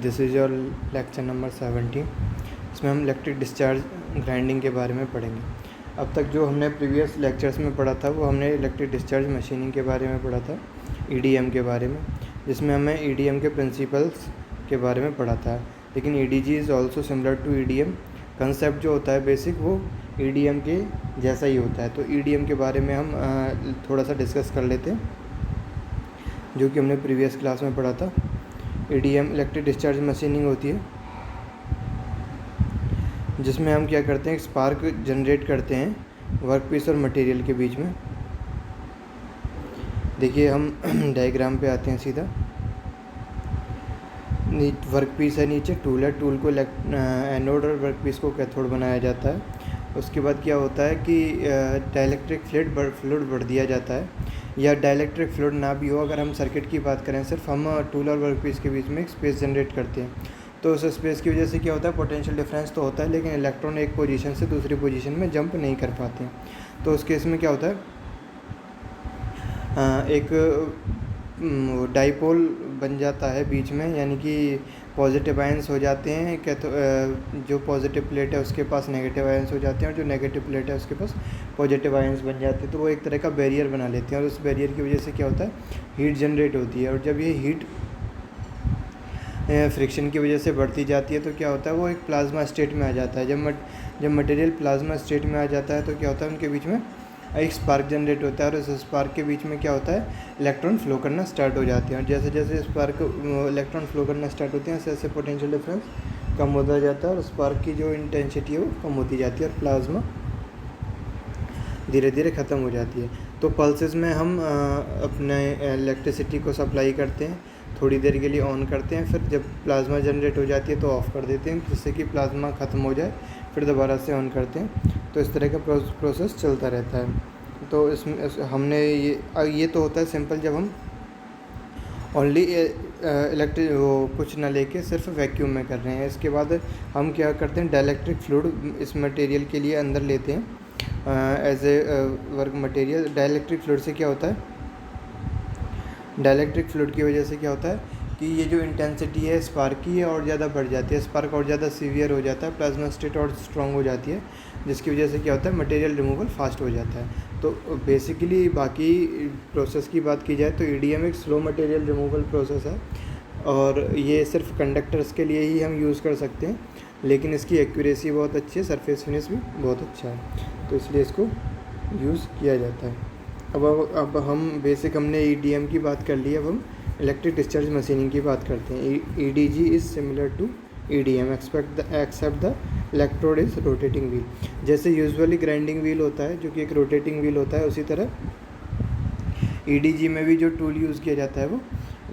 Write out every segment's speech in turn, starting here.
This is your lecture number 17। इसमें हम electric discharge grinding के बारे में पढ़ेंगे। अब तक जो हमने प्रीवियस लेक्चर्स में पढ़ा था वो हमने इलेक्ट्रिक डिस्चार्ज मशीनिंग के बारे में पढ़ा था, ईडीएम के बारे में, जिसमें हमें ईडीएम के प्रिंसिपल्स के बारे में पढ़ा था। लेकिन EDG is also similar to EDM. Concept जो होता है बेसिक वो ईडीएम के जैसा ही होता है। तो ईडीएम के बारे में हम थोड़ा सा डिस्कस कर लेते हैं, जो कि हमने प्रीवियस क्लास में पढ़ा था। ईडीएम इलेक्ट्रिक डिस्चार्ज मशीनिंग होती है, जिसमें हम क्या करते हैं, एक स्पार्क जनरेट करते हैं वर्कपीस और मटेरियल के बीच में। देखिए हम डायग्राम पे आते हैं सीधा। वर्कपीस है, नीचे टूल है, टूल को एनोड और वर्कपीस को कैथोड बनाया जाता है। उसके बाद क्या होता है कि डाइलेक्ट्रिक फ्लूइड भर दिया जाता है, या डाइलेक्ट्रिक फ्लूइड ना भी हो, अगर हम सर्किट की बात करें सिर्फ, हम टूल और वर्कपीस के बीच में एक स्पेस जनरेट करते हैं। तो उस स्पेस की वजह से क्या होता है, पोटेंशियल डिफरेंस तो होता है, लेकिन इलेक्ट्रॉन एक पोजीशन से दूसरी पोजीशन में जंप नहीं कर पाते हैं। तो उस केस में क्या होता है, एक डाइपोल बन जाता है बीच में, यानी कि पॉजिटिव आयंस हो जाते हैं। जो पॉजिटिव प्लेट है उसके पास नेगेटिव आयंस हो जाते हैं, और जो नेगेटिव प्लेट है उसके पास पॉजिटिव आयंस बन जाते हैं। तो वो एक तरह का बैरियर बना लेते हैं, और उस बैरियर की वजह से क्या होता है, हीट जनरेट होती है। और जब ये हीट फ्रिक्शन की वजह से बढ़ती जाती है तो क्या होता है, वो एक प्लाज्मा स्टेट में आ जाता है। जब मटेरियल प्लाज्मा स्टेट में आ जाता है तो क्या होता है, उनके बीच में एक स्पार्क जनरेट होता है, और उस स्पार्क के बीच में क्या होता है, इलेक्ट्रॉन फ्लो करना स्टार्ट हो जाते हैं। और जैसे जैसे स्पार्क इलेक्ट्रॉन फ्लो करना स्टार्ट होते हैं, ऐसे ऐसे पोटेंशियल डिफरेंस कम होता जाता है, और स्पार्क की जो इंटेंसिटी है वो कम होती जाती है, और प्लाज्मा धीरे धीरे ख़त्म हो जाती है। तो पल्सेस में हम अपने इलेक्ट्रिसिटी को सप्लाई करते हैं, थोड़ी देर के लिए ऑन करते हैं, फिर जब प्लाज्मा जनरेट हो जाती है तो ऑफ़ कर देते हैं, जिससे कि प्लाज्मा ख़त्म हो जाए, फिर दोबारा से ऑन करते हैं। तो इस तरह का प्रोसेस चलता रहता है। तो इसमें हमने ये तो होता है सिंपल, जब हम ओनली इलेक्ट्रिक वो कुछ ना लेके सिर्फ वैक्यूम में कर रहे हैं। इसके बाद हम क्या करते हैं, डाइलेक्ट्रिक फ्लूइड इस मटेरियल के लिए अंदर लेते हैं as a work material. Dielectric fluid से क्या होता है, डाइलेक्ट्रिक फ्लूइड की वजह से क्या होता है कि ये जो इंटेंसिटी है स्पार्क की, है और ज़्यादा बढ़ जाती है, स्पार्क और ज़्यादा सीवियर हो जाता है, प्लाज्मा स्टेट और स्ट्रॉन्ग हो जाती है, जिसकी वजह से क्या होता है, मटेरियल रिमूवल फास्ट हो जाता है। तो बेसिकली बाकी प्रोसेस की बात की जाए तो ईडीएम एक स्लो मटेरियल रिमूवल प्रोसेस है, और ये सिर्फ कंडक्टर्स के लिए ही हम यूज़ कर सकते हैं, लेकिन इसकी एक्यूरेसी बहुत अच्छी है, सरफेस फिनिश भी बहुत अच्छा है, तो इसलिए इसको यूज़ किया जाता है। अब हम बेसिक हमने ईडीएम की बात कर ली, अब हम इलेक्ट्रिक डिस्चार्ज मशीनिंग की बात करते हैं। EDG is similar to EDM except the electrode is rotating wheel. जैसे यूजुअली ग्राइंडिंग व्हील होता है जो कि एक रोटेटिंग व्हील होता है, उसी तरह ईडीजी में भी जो टूल यूज़ किया जाता है वो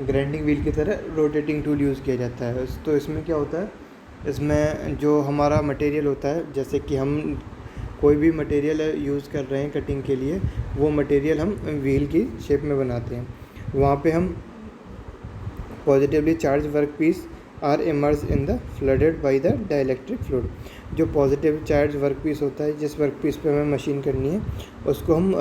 ग्राइंडिंग व्हील की तरह रोटेटिंग टूल यूज़ किया जाता है। तो इसमें क्या होता है, इसमें जो हमारा मटेरियल होता है, जैसे कि हम कोई भी मटेरियल यूज़ कर रहे हैं कटिंग के लिए, वो मटेरियल हम व्हील की शेप में बनाते हैं। वहाँ पे हम positively charge work piece are immerse in the flooded by the dielectric fluid. जो पॉजिटिव चार्ज वर्क पीस होता है, जिस वर्क पीस पे हमें मशीन करनी है, उसको हम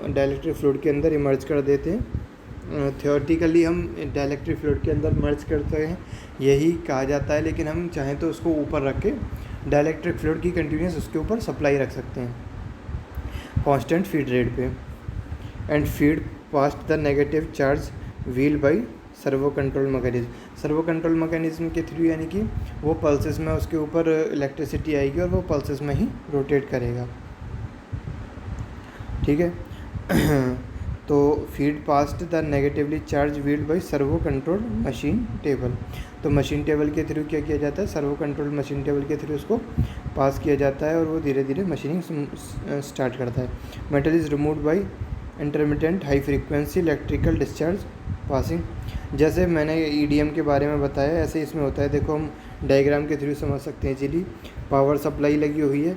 डाइलेक्ट्रिक फ्लूइड के अंदर इमर्ज कर देते हैं। थियोरेटिकली हम डाइलेक्ट्रिक फ्लूइड के अंदर मर्ज करते हैं, यही कहा जाता है, लेकिन हम चाहें तो उसको ऊपर रख के डाइलेक्ट्रिक फ्लूइड की कंटिन्यूस उसके ऊपर सप्लाई रख सकते हैं कांस्टेंट फीड रेट पे, and feed past the negative charge wheel by servo control mechanism. Servo control mechanism के थ्रू, यानी कि वो पल्सेस में उसके ऊपर इलेक्ट्रिसिटी आएगी और वो पल्सेस में ही रोटेट करेगा, ठीक है। तो feed past the negatively charge wheel by servo control machine table. तो मशीन टेबल के थ्रू क्या किया जाता है, सर्वो कंट्रोल मशीन टेबल के थ्रू उसको पास किया जाता है, और वो धीरे धीरे मशीनिंग स्टार्ट करता है। Metal is removed by intermittent high frequency electrical discharge passing. जैसे मैंने ईडीएम के बारे में बताया, ऐसे इसमें होता है। देखो हम डायग्राम के थ्रू समझ सकते हैं इजीली। पावर सप्लाई लगी हुई है,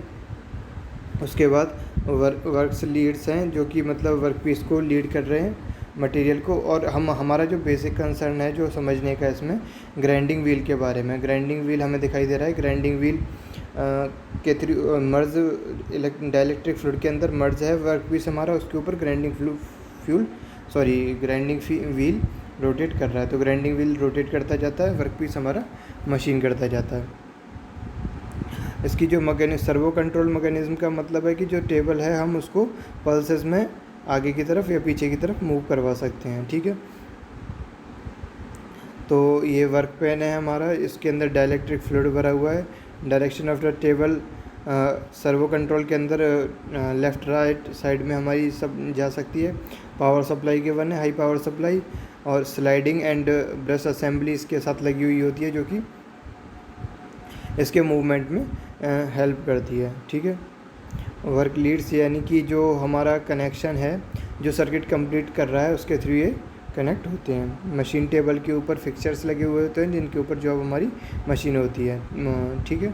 उसके बाद वर्क्स लीड्स हैं, जो कि मतलब वर्क पीस को लीड कर रहे हैं मटेरियल को। और हमारा जो बेसिक कंसर्न है जो समझने का इसमें, ग्राइंडिंग व्हील के बारे में। ग्राइंडिंग व्हील हमें दिखाई दे रहा है, ग्राइंडिंग व्हील के थ्रू मर्ज डाइलेक्ट्रिक फ्लूइड के अंदर मर्ज है वर्क पीस हमारा, उसके ऊपर ग्राइंडिंग व्हील रोटेट कर रहा है। तो ग्राइंडिंग व्हील रोटेट करता जाता है, वर्क पीस हमारा मशीन करता जाता है। इसकी जो सर्वो कंट्रोल मैकेनिज्म का मतलब है कि जो टेबल है हम उसको पल्सेस में आगे की तरफ या पीछे की तरफ मूव करवा सकते हैं, ठीक है। तो ये वर्क पेन है हमारा, इसके अंदर डाइलेक्ट्रिक फ्लूइड भरा हुआ है। Direction of the table servo control के अंदर लेफ़्ट राइट साइड में हमारी सब जा सकती है। पावर सप्लाई के वन है, हाई पावर सप्लाई, और स्लाइडिंग एंड ब्रश असेंबली इसके साथ लगी हुई होती है, जो कि इसके मूवमेंट में हेल्प करती है, ठीक है। वर्क लीड्स यानी कि जो हमारा कनेक्शन है, जो सर्किट कंप्लीट कर रहा है, उसके थ्रू ये कनेक्ट होते हैं। मशीन टेबल के ऊपर फिक्सचर्स लगे हुए होते हैं जिनके ऊपर जो हमारी मशीन होती है, ठीक है।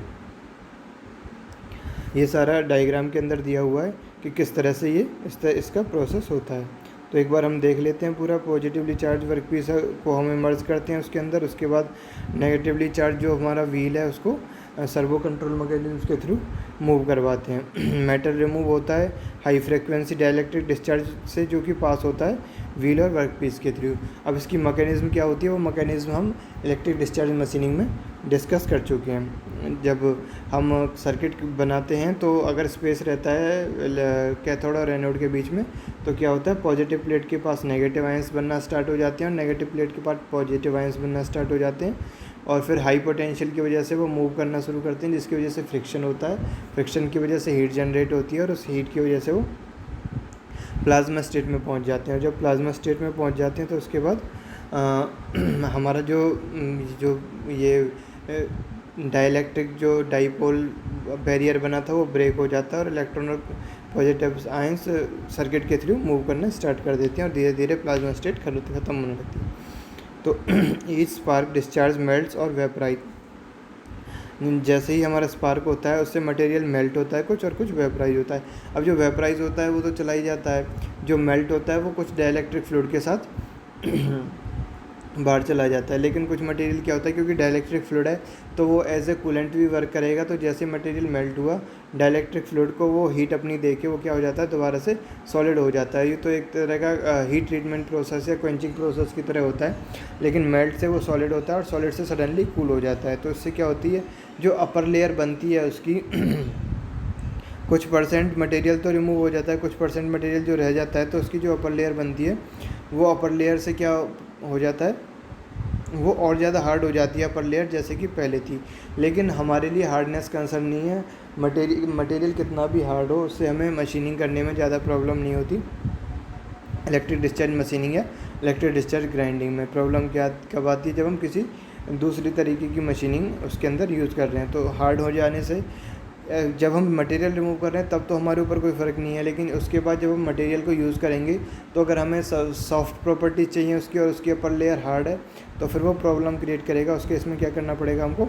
ये सारा डायग्राम के अंदर दिया हुआ है कि किस तरह से ये इसका प्रोसेस होता है। तो एक बार हम देख लेते हैं पूरा। पॉजिटिवली चार्ज वर्कपीस को हम इमर्ज करते हैं उसके अंदर, उसके बाद नेगेटिवली चार्ज जो हमारा व्हील है उसको सर्वो कंट्रोल मैकेनिज्म के थ्रू मूव करवाते हैं। मेटल रिमूव होता है हाई फ्रिक्वेंसी डाइलेक्ट्रिक डिस्चार्ज से, जो कि पास होता है व्हील और वर्कपीस के थ्रू। अब इसकी मैकेनिज्म क्या होती है, वो मैकेनिज्म हम इलेक्ट्रिक डिस्चार्ज मशीनिंग में डिस्कस कर चुके हैं। जब हम सर्किट बनाते हैं तो अगर स्पेस रहता है कैथोड और एनोड के बीच में, तो क्या होता है, पॉजिटिव प्लेट के पास नेगेटिव आयंस बनना स्टार्ट हो जाते हैं और नेगेटिव प्लेट के पास पॉजिटिव आयंस बनना स्टार्ट हो जाते हैं, और फिर हाई पोटेंशियल की वजह से वो मूव करना शुरू करते हैं, जिसकी वजह से फ्रिक्शन होता है। फ्रिक्शन की वजह से हीट जनरेट होती है और उस हीट की वजह से वो प्लाज्मा स्टेट में पहुंच जाते हैं। और जब प्लाज्मा स्टेट में पहुंच जाते हैं तो उसके बाद हमारा जो ये डाइलेक्ट्रिक जो डाइपोल बैरियर बना था वो ब्रेक हो जाता है और इलेक्ट्रॉन और पॉजिटिव आयंस सर्किट के थ्रू मूव करना स्टार्ट कर देते हैं और धीरे धीरे प्लाज्मा स्टेट ख़त्म होने लगती है। तो ईच स्पार्क डिस्चार्ज मेल्ट्स और वेपराइज। जैसे ही हमारा स्पार्क होता है उससे मटेरियल मेल्ट होता है कुछ, और कुछ वेपराइज होता है। अब जो वेपराइज होता है वो तो चला ही जाता है, जो मेल्ट होता है वो कुछ डाइलेक्ट्रिक फ्लूइड के साथ बाहर चला जाता है। लेकिन कुछ मटेरियल क्या होता है, क्योंकि डाइलेक्ट्रिक फ्लूइड है तो वो एज ए कूलेंट भी वर्क करेगा। तो जैसे मटेरियल मेल्ट हुआ, डाइलेक्ट्रिक फ्लूइड को वो हीट अपनी दे के वो क्या हो जाता है, दोबारा से सॉलिड हो जाता है। ये तो एक तरह का हीट ट्रीटमेंट प्रोसेस या क्वेंचिंग प्रोसेस की तरह होता है, लेकिन मेल्ट से वो सॉलिड होता है और सॉलिड से सडनली कूल हो जाता है। तो इससे क्या होती है, जो अपर लेयर बनती है उसकी कुछ परसेंट मटेरियल तो रिमूव हो जाता है, कुछ परसेंट मटेरियल जो रह जाता है, तो उसकी जो अपर लेयर बनती है वो अपर लेयर से क्या हो जाता है, वो और ज़्यादा हार्ड हो जाती है अपर लेयर जैसे कि पहले थी। लेकिन हमारे लिए हार्डनेस कंसर्न नहीं है, मटेरियल कितना भी हार्ड हो उससे हमें मशीनिंग करने में ज़्यादा प्रॉब्लम नहीं होती। इलेक्ट्रिक डिस्चार्ज मशीनिंग या इलेक्ट्रिक डिस्चार्ज ग्राइंडिंग में प्रॉब्लम क्या कब आती है, जब हम किसी दूसरी तरीके की मशीनिंग उसके अंदर यूज़ कर रहे हैं। तो हार्ड हो जाने से जब हम मटेरियल रिमूव कर रहे हैं तब तो हमारे ऊपर कोई फ़र्क नहीं है, लेकिन उसके बाद जब हम मटेरियल को यूज़ करेंगे तो अगर हमें सॉफ्ट प्रॉपर्टीज चाहिए उसकी और उसकी अपर लेयर हार्ड है तो फिर वो प्रॉब्लम क्रिएट करेगा। उसके इसमें क्या करना पड़ेगा, हमको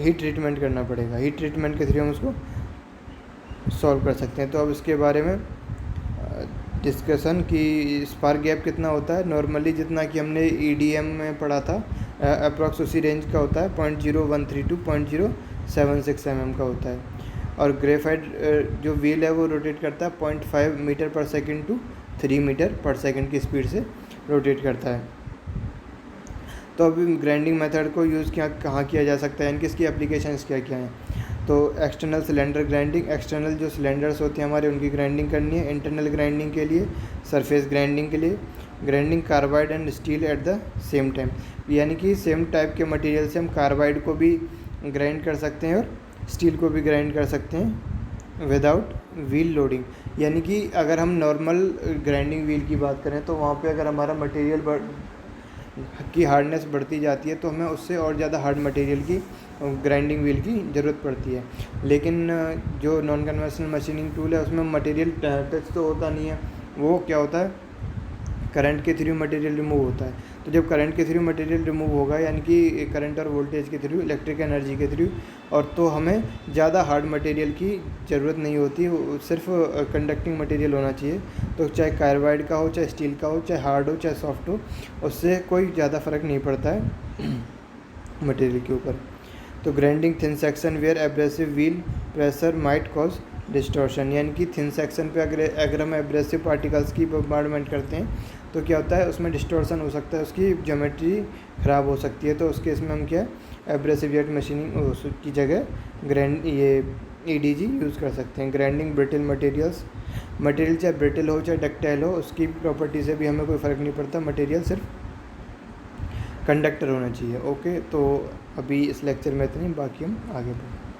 हीट ट्रीटमेंट करना पड़ेगा। हीट ट्रीटमेंट के थ्रू हम उसको सॉल्व कर सकते हैं। तो अब इसके बारे में डिस्कशन कि स्पार्क गैप कितना होता है। नॉर्मली जितना कि हमने EDM में पढ़ा था अप्रॉक्स उसी रेंज का होता है, 0.0132 to 0.076 mm का होता है। और ग्रेफाइट जो व्हील है वो रोटेट करता है 0.5 मीटर पर सेकंड टू 3 मीटर पर सेकंड की स्पीड से रोटेट करता है। तो अब ग्राइंडिंग मेथड को यूज़ कहाँ किया जा सकता है, इनकी इसकी एप्लीकेशंस क्या क्या हैं। तो एक्सटर्नल सिलेंडर ग्राइंडिंग, एक्सटर्नल जो सिलेंडर्स होते हैं हमारे उनकी ग्राइंडिंग करनी है। इंटरनल ग्राइंडिंग के लिए, सरफेस ग्राइंडिंग के लिए, grinding carbide and steel at the same time, यानी कि सेम टाइप के मटेरियल से हम कार्बाइड को भी ग्राइंड कर सकते हैं और स्टील को भी ग्राइंड कर सकते हैं विदाउट व्हील लोडिंग। यानी कि अगर हम नॉर्मल ग्राइंडिंग व्हील की बात करें तो वहाँ पे अगर हमारा मटेरियल की हार्डनेस बढ़ती जाती है तो हमें उससे और ज़्यादा हार्ड मटेरियल की ग्राइंडिंग व्हील की ज़रूरत पड़ती है। लेकिन जो नॉन कन्वेंशनल मशीनिंग टूल है उसमें मटेरियल टच तो होता नहीं है, वो क्या होता है, करंट के थ्रू मटेरियल रिमूव होता है। तो जब करंट के थ्रू मटेरियल रिमूव होगा, यानी कि करंट और वोल्टेज के थ्रू, इलेक्ट्रिक एनर्जी के थ्रू, और तो हमें ज़्यादा हार्ड मटेरियल की ज़रूरत नहीं होती, सिर्फ कंडक्टिंग मटेरियल होना चाहिए। तो चाहे कार्बाइड का हो, चाहे स्टील का हो, चाहे हार्ड हो, चाहे सॉफ्ट हो, उससे कोई ज़्यादा फ़र्क नहीं पड़ता है मटेरियल के ऊपर। तो grinding thin section where abrasive wheel pressure might cause distortion, यानी कि थिन सेक्शन पे अगर हम एब्रेसिव पार्टिकल्स की बम्बार्डमेंट करते हैं तो क्या होता है उसमें डिस्टॉर्शन हो सकता है, उसकी ज्योमेट्री ख़राब हो सकती है। तो उस केस में हम क्या है एब्रेसिव जेट मशीनिंग की जगह ये EDG यूज़ कर सकते हैं। ग्राइंडिंग ब्रिटल मटेरियल चाहे ब्रिटल हो चाहे डक्टाइल हो, उसकी प्रॉपर्टी से भी हमें कोई फ़र्क नहीं पड़ता, मटेरियल सिर्फ कंडक्टर होना चाहिए। ओके, तो अभी इस लेक्चर में इतनी, बाकी हम आगे बढ़ें।